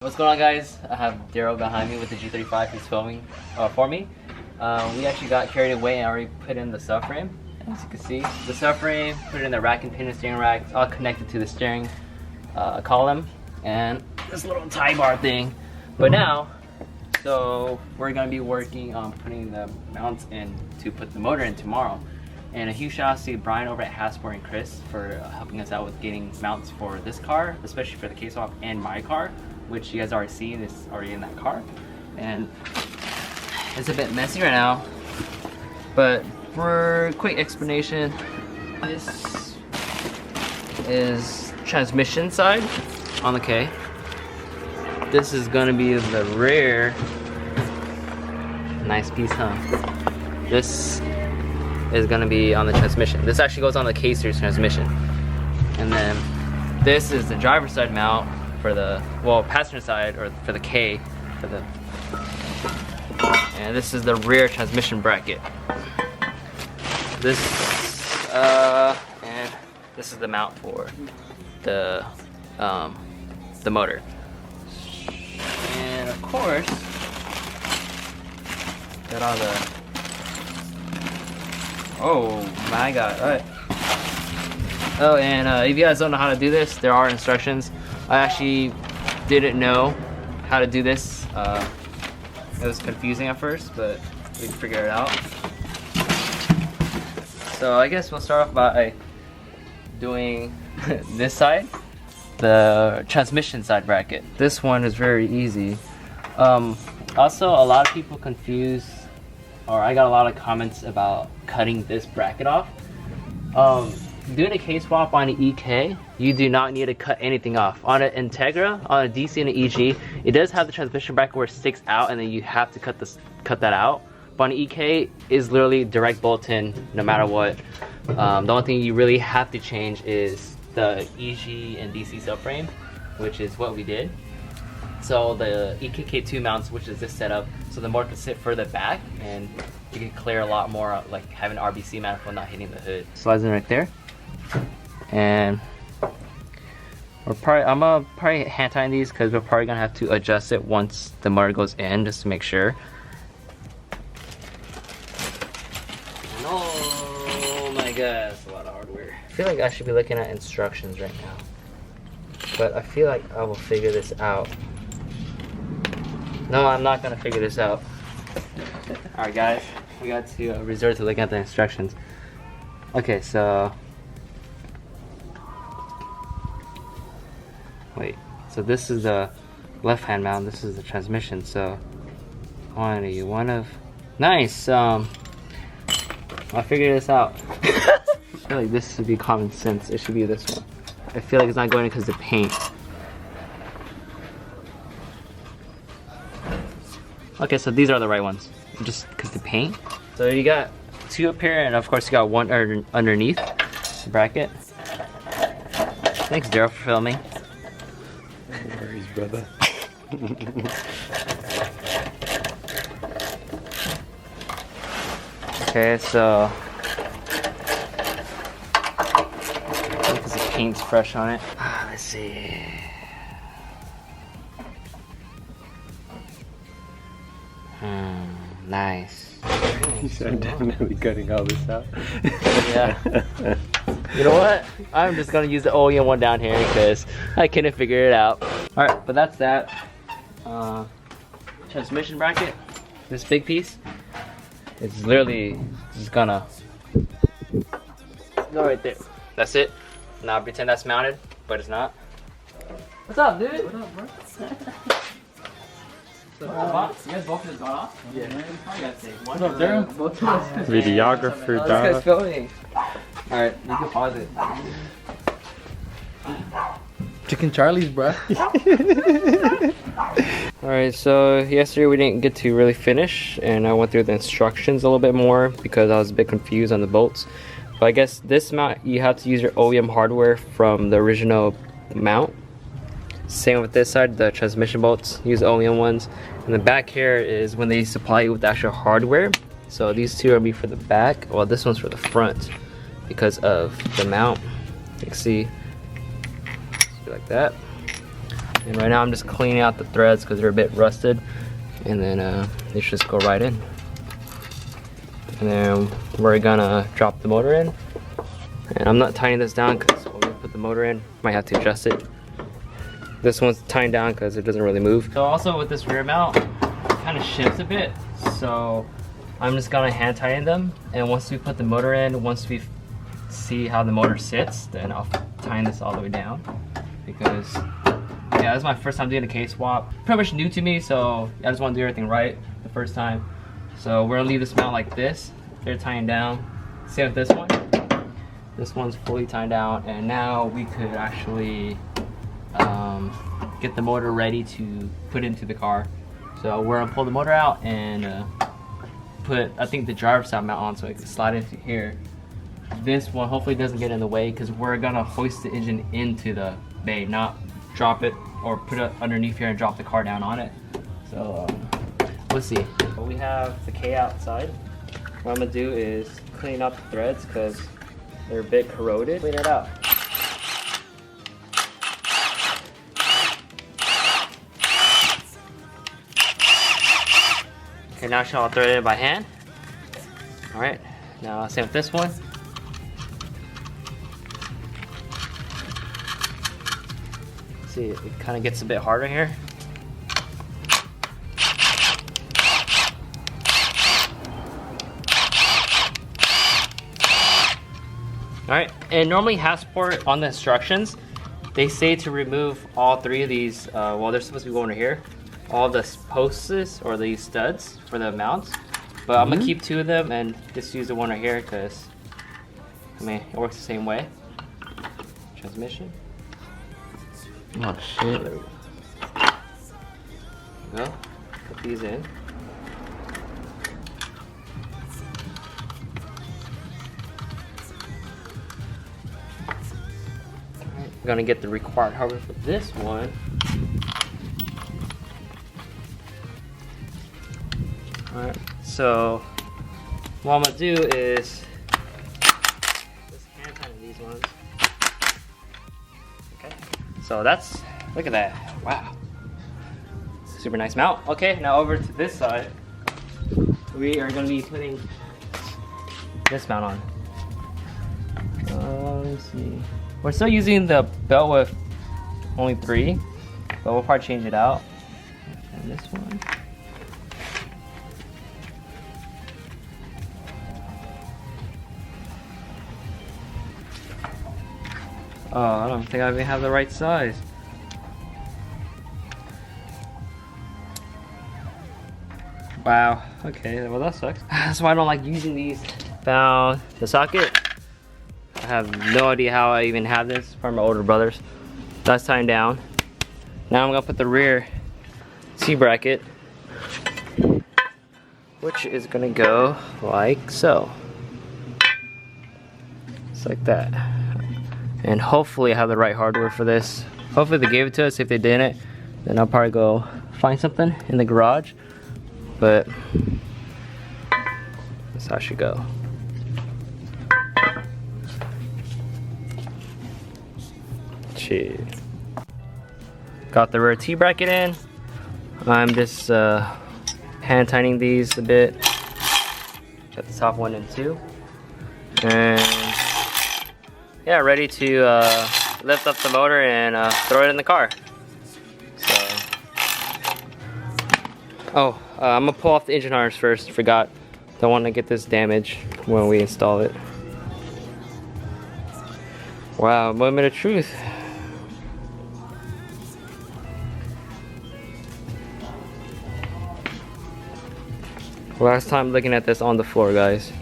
What's going on, guys? I have Daryl behind me with the G35. He's filming for me. We actually got carried away and already put in the subframe. As you can see, the subframe, put it in the rack and pin and steering rack. It's all connected to the steering column and this little tie bar thing. But now, so we're gonna be working on putting the mounts in to put the motor in tomorrow. And a huge shout out to Brian over at Hasport and Chris for helping us out with getting mounts for this car, especially for the K-Swap and my car, which you guys already seen is already in that car. And it's a bit messy right now, but for a quick explanation, this is transmission side on the K. This is gonna be the rear. Nice piece, huh? This is gonna be on the transmission. This actually goes on the K series transmission. And then this is the driver's side mount for the, well, passenger side, or for the K, for the, and this is the rear transmission bracket. This, and this is the mount for the motor. And of course, got all the, oh my god, alright. Oh, and if you guys don't know how to do this, there are instructions. I actually didn't know how to do this. It was confusing at first, but we figured it out. So I guess we'll start off by doing this side, the transmission side bracket. This one is very easy. Also, a lot of people confuse, or I got a lot of comments about cutting this bracket off. Doing a K-Swap on an EK, you do not need to cut anything off. On an Integra, on a DC and an EG, it does have the transmission bracket where it sticks out and then you have to cut that out. But on an EK, is literally direct bolt-in no matter what. The only thing you really have to change is the EG and DC subframe, which is what we did. So the EKK2 mounts, which is this setup, so the motor can sit further back and you can clear a lot more, like having an RBC manifold not hitting the hood. Slides in right there. And I'm gonna probably hand tie these because we're probably gonna have to adjust it once the motor goes in, just to make sure. And oh my god, that's a lot of hardware. I feel like I should be looking at instructions right now, but I feel like I will figure this out. No, I'm not gonna figure this out. Alright guys, we got to resort to looking at the instructions. Okay, so wait, so this is the left hand mount, this is the transmission, so one of, nice, I figured this out. I feel like this should be common sense, it should be this one. I feel like it's not going in because of the paint. Okay, so these are the right ones, just because the paint. So you got two up here, and of course you got one underneath the bracket. Thanks, Daryl, for filming. No worries, brother. Okay, so because the paint's fresh on it. Let's see. Nice. I'm definitely cutting all this out. Yeah. You know what? I'm just gonna use the OEM one down here because I couldn't figure it out. Alright, but that's that. Transmission bracket. This big piece. It's literally just gonna go right there. That's it. Now pretend that's mounted, but it's not. What's up, dude? What up, bro? You guys both just got off? Yeah. What's up, Daryl? Videographer, This guy's filming. Alright, you can pause it. Chicken Charlie's, bro. Alright, so yesterday we didn't get to really finish, and I went through the instructions a little bit more because I was a bit confused on the bolts. But I guess this mount, you have to use your OEM hardware from the original mount. Same with this side, the transmission bolts, use OEM ones. And the back here is when they supply you with the actual hardware. So these two are gonna be for the back, well this one's for the front because of the mount. You can see, like that. And right now I'm just cleaning out the threads because they're a bit rusted, and then they should just go right in. And then we're gonna drop the motor in. And I'm not tying this down because when we put the motor in, might have to adjust it. This one's tying down because it doesn't really move. So also with this rear mount, it kind of shifts a bit. So I'm just gonna hand tighten them. And once we put the motor in, once we see how the motor sits, then I'll tighten this all the way down. Because yeah, this is my first time doing a K swap. Pretty much new to me, so I just want to do everything right the first time. So we're gonna leave this mount like this. They're tying down. Same with this one. This one's fully tied down, and now we could actually get the motor ready to put into the car. So we're gonna pull the motor out and put, I think, the driver's side mount on so it can slide into here. This one hopefully doesn't get in the way because we're gonna hoist the engine into the bay, not drop it or put it underneath here and drop the car down on it. So we'll see. But we have the K outside. What I'm gonna do is clean up the threads because they're a bit corroded. Clean it out. Okay, now I'll thread it by hand. All right, now same with this one. See, it kind of gets a bit harder here. All right, and normally Hasport on the instructions, they say to remove all three of these, well, they're supposed to be going over here, all the posts or these studs for the mounts, but I'm gonna keep two of them and just use the one right here because, I mean, it works the same way. Transmission. Oh shit. There we go. Put these in. We're gonna get the required hardware for this one. Alright, so what I'm gonna do is just hand tighten these ones. Okay, so that's, look at that, wow. Super nice mount. Okay, now over to this side. We are gonna be putting this mount on. Let's see. We're still using the belt with only 3, but we'll probably change it out. And this one. Oh, I don't think I even have the right size. Wow, okay, well that sucks. That's why I don't like using these. Found the socket. I have no idea how I even have this from my older brothers. That's tied down. Now I'm gonna put the rear T-bracket, which is gonna go like so. Just like that. And hopefully I have the right hardware for this. Hopefully they gave it to us. If they didn't, then I'll probably go find something in the garage. But that's how it should go. Shit. Got the rear T-bracket in. I'm just hand tightening these a bit. Got the top one in too. And yeah, ready to lift up the motor and throw it in the car. So, oh, I'm gonna pull off the engine harness first. Forgot. Don't want to get this damaged when we install it. Wow, moment of truth. Last time looking at this on the floor, guys.